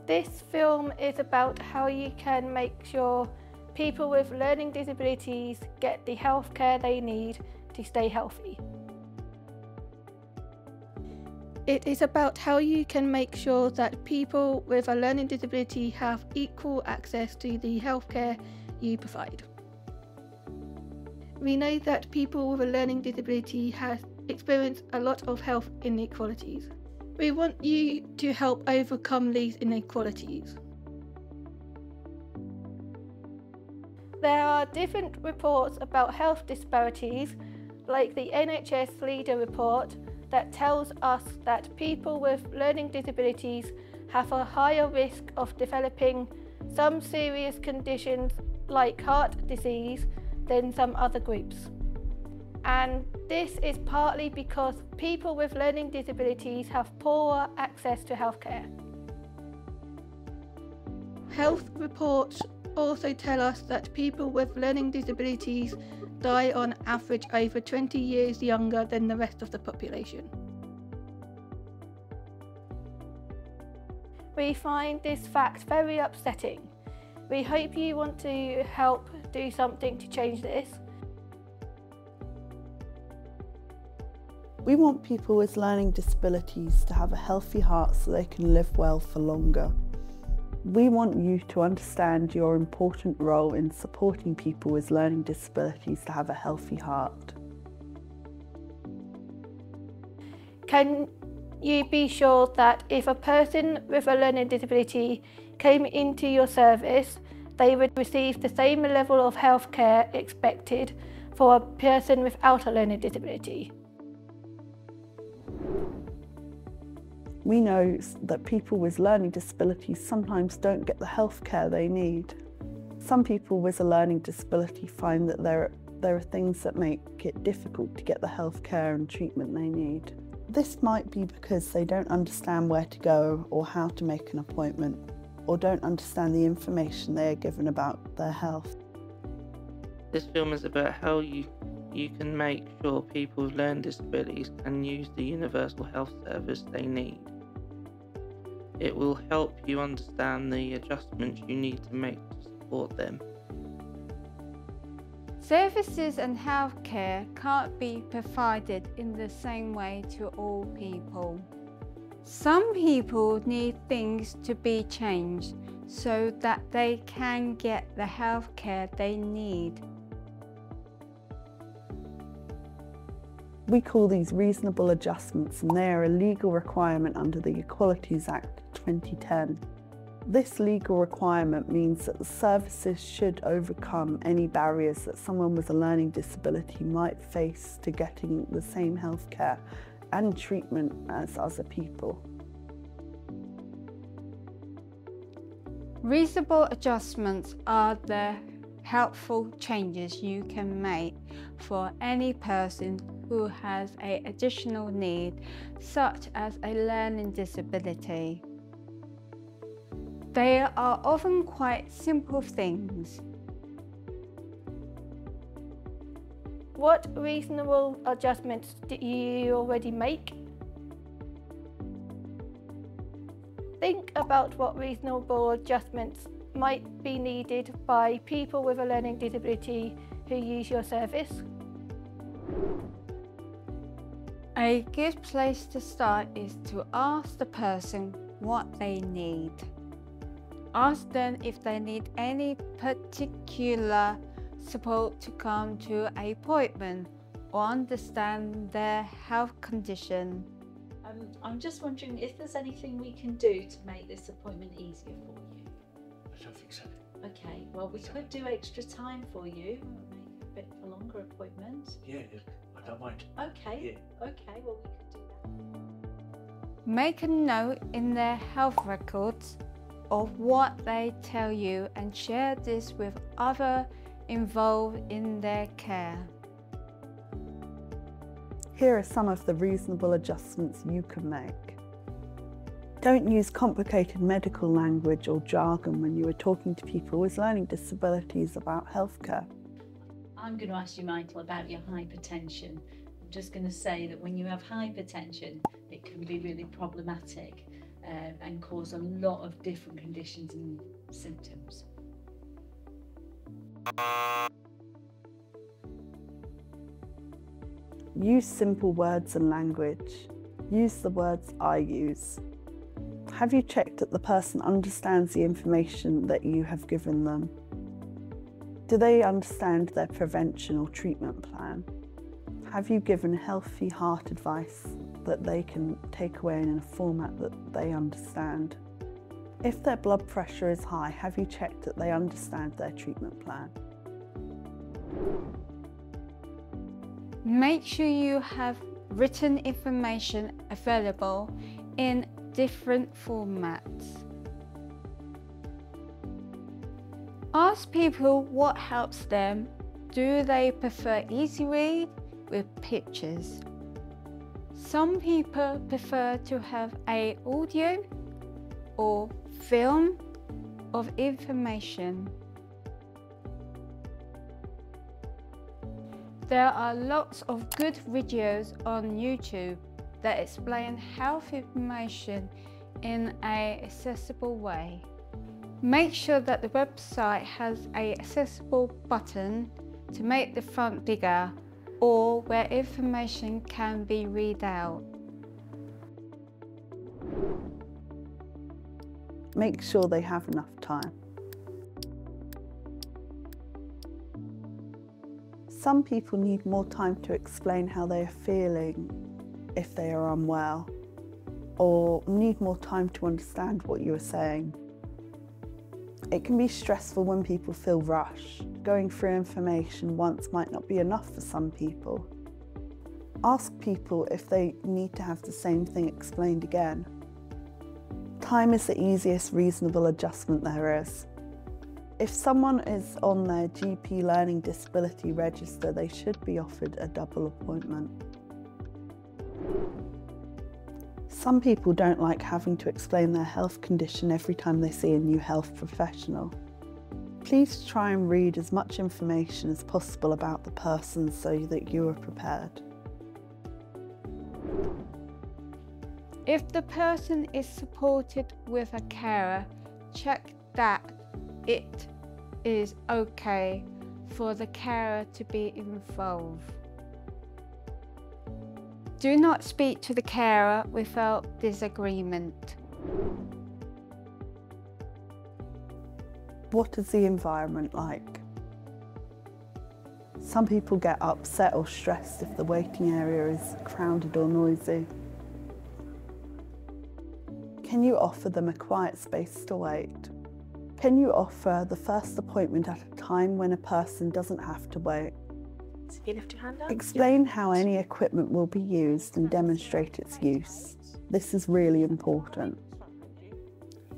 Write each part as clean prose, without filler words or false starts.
This film is about how you can make sure people with learning disabilities get the healthcare they need to stay healthy. It is about how you can make sure that people with a learning disability have equal access to the healthcare you provide. We know that people with a learning disability have experienced a lot of health inequalities. We want you to help overcome these inequalities. There are different reports about health disparities, like the NHS Leader report, that tells us that people with learning disabilities have a higher risk of developing some serious conditions like heart disease than some other groups. And this is partly because people with learning disabilities have poorer access to healthcare. Health reports also tell us that people with learning disabilities die on average over 20 years younger than the rest of the population. We find this fact very upsetting. We hope you want to help do something to change this. We want people with learning disabilities to have a healthy heart so they can live well for longer. We want you to understand your important role in supporting people with learning disabilities to have a healthy heart. Can you be sure that if a person with a learning disability came into your service, they would receive the same level of healthcare expected for a person without a learning disability? We know that people with learning disabilities sometimes don't get the health care they need. Some people with a learning disability find that there are things that make it difficult to get the health care and treatment they need. This might be because they don't understand where to go or how to make an appointment, or don't understand the information they are given about their health. This film is about how you can make sure people with learning disabilities can use the universal health service they need. It will help you understand the adjustments you need to make to support them. Services and healthcare can't be provided in the same way to all people. Some people need things to be changed so that they can get the healthcare they need. We call these reasonable adjustments, and they are a legal requirement under the Equalities Act 2010. This legal requirement means that the services should overcome any barriers that someone with a learning disability might face to getting the same healthcare and treatment as other people. Reasonable adjustments are the helpful changes you can make for any person who has an additional need, such as a learning disability. They are often quite simple things. What reasonable adjustments do you already make? Think about what reasonable adjustments might be needed by people with a learning disability who use your service. A good place to start is to ask the person what they need. Ask them if they need any particular support to come to an appointment or understand their health condition. I'm just wondering if there's anything we can do to make this appointment easier for you. I don't think so. Okay, well we could do extra time for you, make a bit of a longer appointment. Yeah, I don't mind. Okay, okay, well we could do that. Make a note in their health records of what they tell you and share this with others involved in their care. Here are some of the reasonable adjustments you can make. Don't use complicated medical language or jargon when you are talking to people with learning disabilities about healthcare. I'm going to ask you, Michael, about your hypertension. I'm just going to say that when you have hypertension, it can be really problematic. and cause a lot of different conditions and symptoms. Use simple words and language. Use the words I use. Have you checked that the person understands the information that you have given them? Do they understand their prevention or treatment plan? Have you given healthy heart advice that they can take away in a format that they understand? If their blood pressure is high, have you checked that they understand their treatment plan? Make sure you have written information available in different formats. Ask people what helps them. Do they prefer easy read with pictures? Some people prefer to have an audio or film of information. There are lots of good videos on YouTube that explain health information in an accessible way. Make sure that the website has an accessible button to make the font bigger or where information can be read out. Make sure they have enough time. Some people need more time to explain how they are feeling if they are unwell, or need more time to understand what you are saying. It can be stressful when people feel rushed. Going through information once might not be enough for some people. Ask people if they need to have the same thing explained again. Time is the easiest reasonable adjustment there is. If someone is on their GP learning disability register, they should be offered a double appointment. Some people don't like having to explain their health condition every time they see a new health professional. Please try and read as much information as possible about the person so that you are prepared. If the person is supported with a carer, check that it is okay for the carer to be involved. Do not speak to the carer without disagreement. What is the environment like? Some people get upset or stressed if the waiting area is crowded or noisy. Can you offer them a quiet space to wait? Can you offer the first appointment at a time when a person doesn't have to wait? So if you lift your hand up. Explain how any equipment will be used and demonstrate its use. This is really important.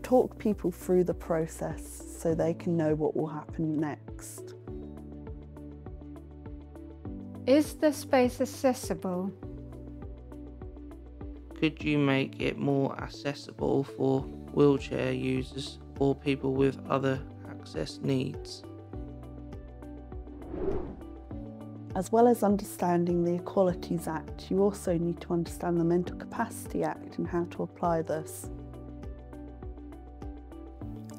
Talk people through the process so they can know what will happen next. Is the space accessible? Could you make it more accessible for wheelchair users or people with other access needs? As well as understanding the Equalities Act, you also need to understand the Mental Capacity Act and how to apply this.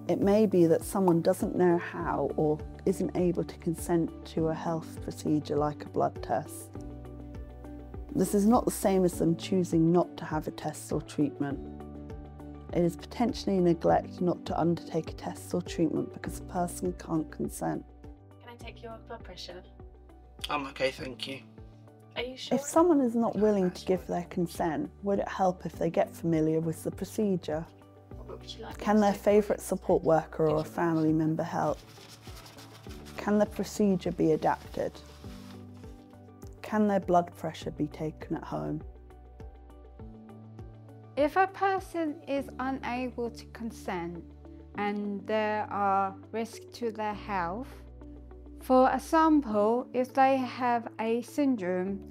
It may be that someone doesn't know how or isn't able to consent to a health procedure like a blood test. This is not the same as them choosing not to have a test or treatment. It is potentially neglect not to undertake a test or treatment because the person can't consent. Can I take your blood pressure? I'm okay, thank you. Are you sure? If someone is not willing to give their consent, would it help if they get familiar with the procedure? What would you like? Can their favourite support worker or a family member help? Can the procedure be adapted? Can their blood pressure be taken at home? If a person is unable to consent and there are risks to their health, for example, if they have a syndrome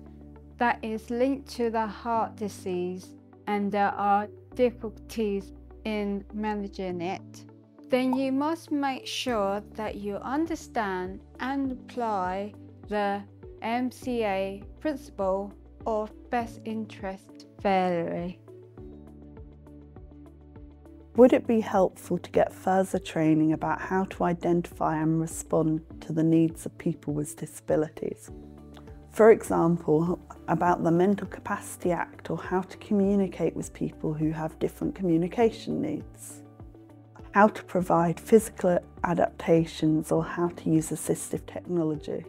that is linked to the heart disease and there are difficulties in managing it, then you must make sure that you understand and apply the MCA principle of best interest fairly. Would it be helpful to get further training about how to identify and respond to the needs of people with disabilities? For example, about the Mental Capacity Act or how to communicate with people who have different communication needs, how to provide physical adaptations or how to use assistive technology.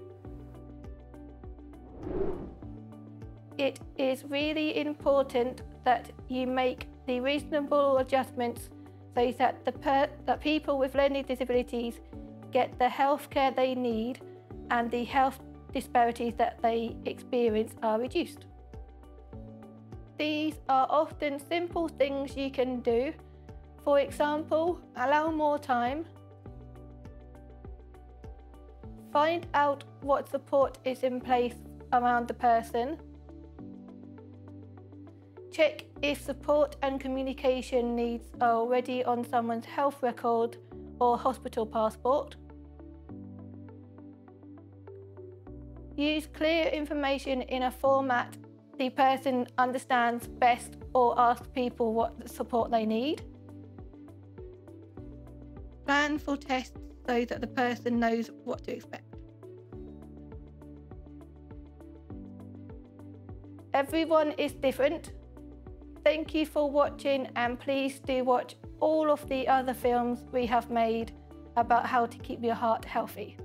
It is really important that you make the reasonable adjustments so that that people with learning disabilities get the healthcare they need and the health disparities that they experience are reduced. These are often simple things you can do. For example, allow more time, find out what support is in place around the person, check if support and communication needs are already on someone's health record or hospital passport. Use clear information in a format the person understands best or ask people what support they need. Plan for tests so that the person knows what to expect. Everyone is different. Thank you for watching, and please do watch all of the other films we have made about how to keep your heart healthy.